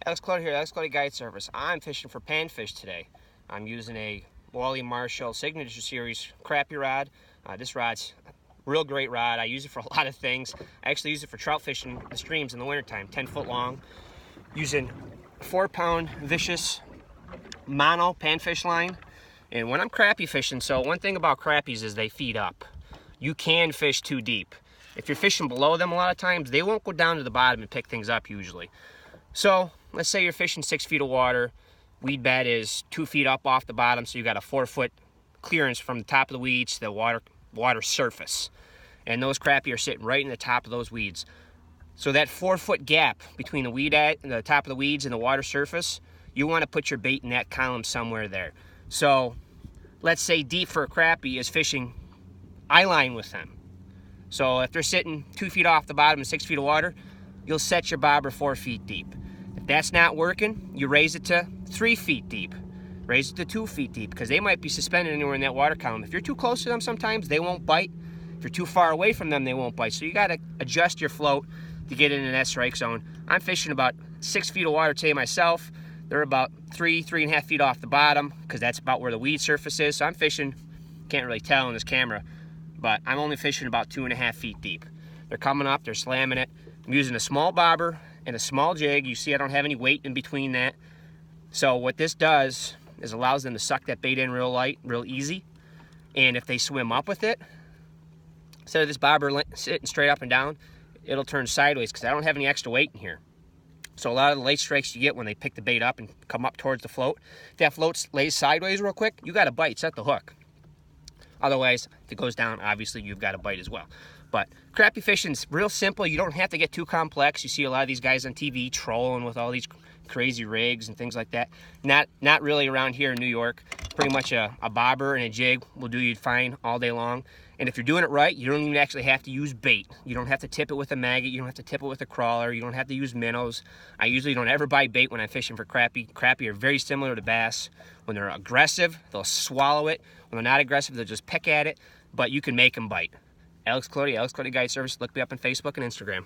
Alex Clutter here, Alex Clutter Guide Service. I'm fishing for panfish today. I'm using a Wally Marshall Signature Series crappie rod. This rod's a real great rod. I use it for a lot of things. I actually use it for trout fishing the streams in the wintertime, 10 foot long. Using 4-pound vicious mono panfish line. And when I'm crappie fishing, so one thing about crappies is they feed up. You can fish too deep. If you're fishing below them a lot of times, they won't go down to the bottom and pick things up usually. So let's say you're fishing 6 feet of water, weed bed is 2 feet up off the bottom, so you got a 4-foot clearance from the top of the weeds to the water surface. And those crappie are sitting right in the top of those weeds. So that 4-foot gap between the the top of the weeds and the water surface, you want to put your bait in that column somewhere there. So let's say deep for a crappie is fishing eye line with them. So if they're sitting 2 feet off the bottom and 6 feet of water, you'll set your bobber 4 feet deep. If that's not working, you raise it to 3 feet deep. Raise it to 2 feet deep, because they might be suspended anywhere in that water column. If you're too close to them sometimes, they won't bite. If you're too far away from them, they won't bite. So you gotta adjust your float to get in that strike zone. I'm fishing about 6 feet of water today myself. They're about 3.5 feet off the bottom, because that's about where the weed surface is. So I'm fishing, can't really tell in this camera, but I'm only fishing about 2.5 feet deep. They're coming up, they're slamming it. I'm using a small bobber and a small jig. You see I don't have any weight in between that. So what this does is allows them to suck that bait in real light, real easy. And if they swim up with it, instead of this bobber sitting straight up and down, it'll turn sideways because I don't have any extra weight in here. So a lot of the late strikes you get when they pick the bait up and come up towards the float, if that float lays sideways real quick, you got to bite, set the hook. Otherwise, if it goes down, obviously you've got to bite as well. But crappie fishing's real simple. You don't have to get too complex. You see a lot of these guys on TV trolling with all these crazy rigs and things like that. Not really around here in New York. Pretty much a bobber and a jig will do you fine all day long. And if you're doing it right, you don't even actually have to use bait. You don't have to tip it with a maggot. You don't have to tip it with a crawler. You don't have to use minnows. I usually don't ever buy bait when I'm fishing for crappie. Crappie are very similar to bass. When they're aggressive, they'll swallow it. When they're not aggressive, they'll just peck at it. But you can make them bite. Alex Clutter Guide Service. Look me up on Facebook and Instagram.